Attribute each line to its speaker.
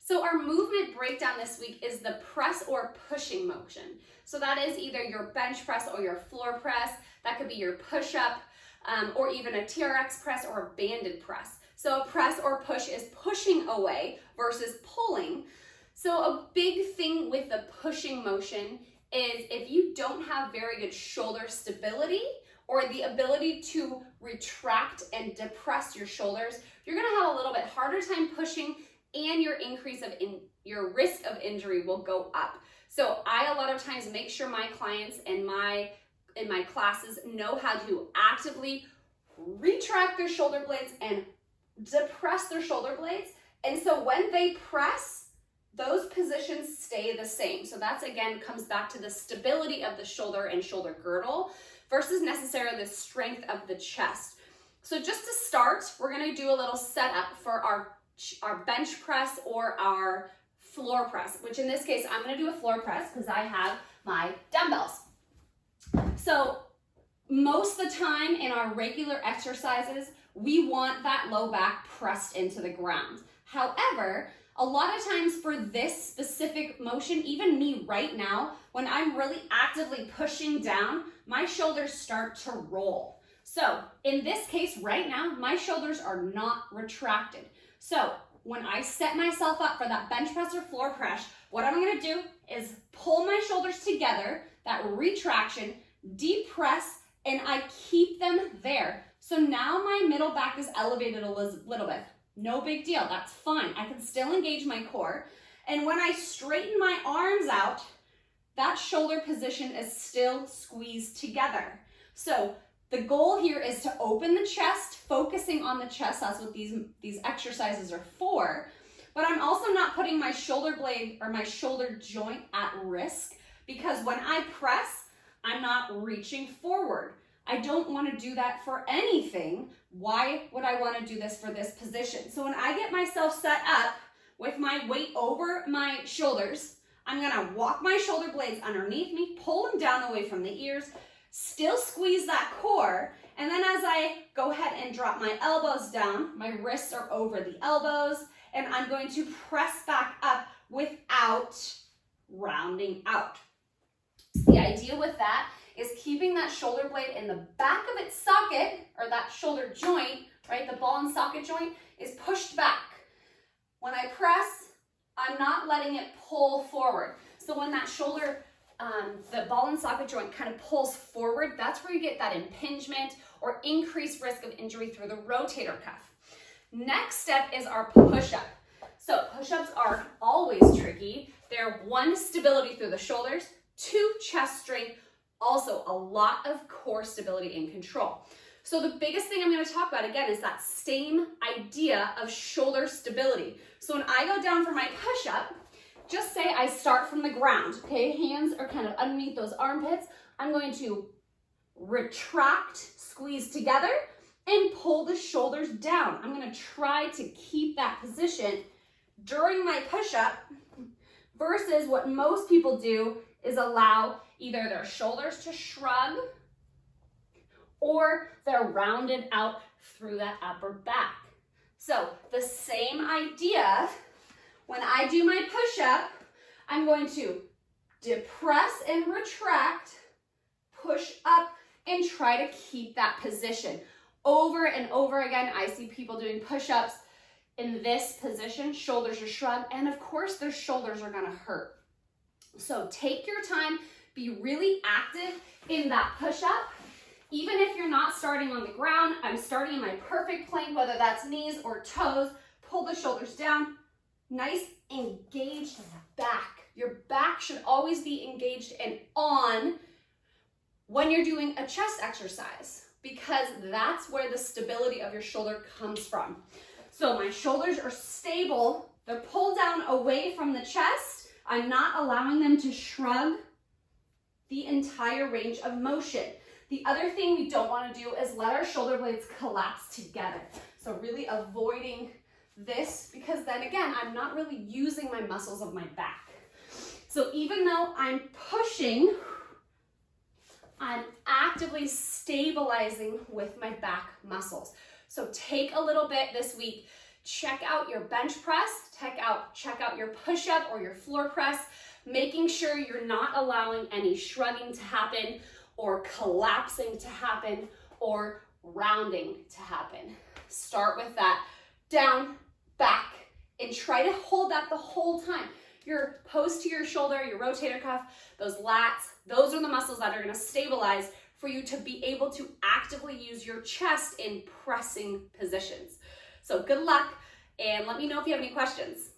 Speaker 1: So our movement breakdown this week is the press or pushing motion. So that is either your bench press or your floor press. That could be your push-up or even a TRX press or a banded press. So a press or push is pushing away versus pulling. So a big thing with the pushing motion is if you don't have very good shoulder stability or the ability to retract and depress your shoulders, you're gonna have a little bit harder time pushing, and your your risk of injury will go up. So I a lot of times make sure my clients in my classes know how to actively retract their shoulder blades and depress their shoulder blades. And so when they press, those positions stay the same. So that's, again, comes back to the stability of the shoulder and shoulder girdle versus necessarily the strength of the chest. So just to start, we're gonna do a little setup for our bench press or our floor press, which in this case, I'm gonna do a floor press because I have my dumbbells. So most of the time in our regular exercises, we want that low back pressed into the ground. However, a lot of times for this specific motion, even me right now, when I'm really actively pushing down, my shoulders start to roll. So in this case right now, my shoulders are not retracted. So when I set myself up for that bench press or floor press, what I'm gonna do is pull my shoulders together, that retraction, depress, and I keep them there. So now my middle back is elevated a little bit. No big deal, that's fine. I can still engage my core. And when I straighten my arms out, that shoulder position is still squeezed together. So the goal here is to open the chest, focusing on the chest. That's what these exercises are for. But I'm also not putting my shoulder blade or my shoulder joint at risk, because when I press, I'm not reaching forward. I don't want to do that for anything. Why would I want to do this for this position? So when I get myself set up with my weight over my shoulders, I'm going to walk my shoulder blades underneath me, pull them down away from the ears, still squeeze that core. And then as I go ahead and drop my elbows down, my wrists are over the elbows, and I'm going to press back up without rounding out. The idea with that is keeping that shoulder blade in the back of its socket, or that shoulder joint, right? The ball and socket joint is pushed back. When I press, I'm not letting it pull forward. So when that shoulder, the ball and socket joint kind of pulls forward, that's where you get that impingement or increased risk of injury through the rotator cuff. Next step is our push-up. So push-ups are always tricky. They're 1, stability through the shoulders, 2, chest strength, also a lot of core stability and control. So the biggest thing I'm going to talk about again is that same idea of shoulder stability. So when I go down for my push-up, just say I start from the ground, okay? Hands are kind of underneath those armpits. I'm going to retract, squeeze together, and pull the shoulders down. I'm going to try to keep that position during my push-up versus what most people do is allow either their shoulders to shrug or they're rounded out through that upper back. So the same idea, when I do my push-up, I'm going to depress and retract, push up, and try to keep that position. Over and over again, I see people doing push-ups in this position, shoulders are shrugged, and of course their shoulders are gonna hurt. So take your time, be really active in that push-up. Even if you're not starting on the ground, I'm starting in my perfect plank, whether that's knees or toes, pull the shoulders down, nice engaged back. Your back should always be engaged and on when you're doing a chest exercise, because that's where the stability of your shoulder comes from. So my shoulders are stable, they're pulled down away from the chest. I'm not allowing them to shrug the entire range of motion. The other thing we don't want to do is let our shoulder blades collapse together. So really avoiding this, because then again, I'm not really using my muscles of my back. So even though I'm pushing, I'm actively stabilizing with my back muscles. So take a little bit this week, check out your bench press, check out your push-up or your floor press, making sure you're not allowing any shrugging to happen or collapsing to happen or rounding to happen. Start with that down, back, and try to hold that the whole time. Your post to your shoulder, your rotator cuff, those lats, those are the muscles that are gonna stabilize for you to be able to actively use your chest in pressing positions. So good luck, and let me know if you have any questions.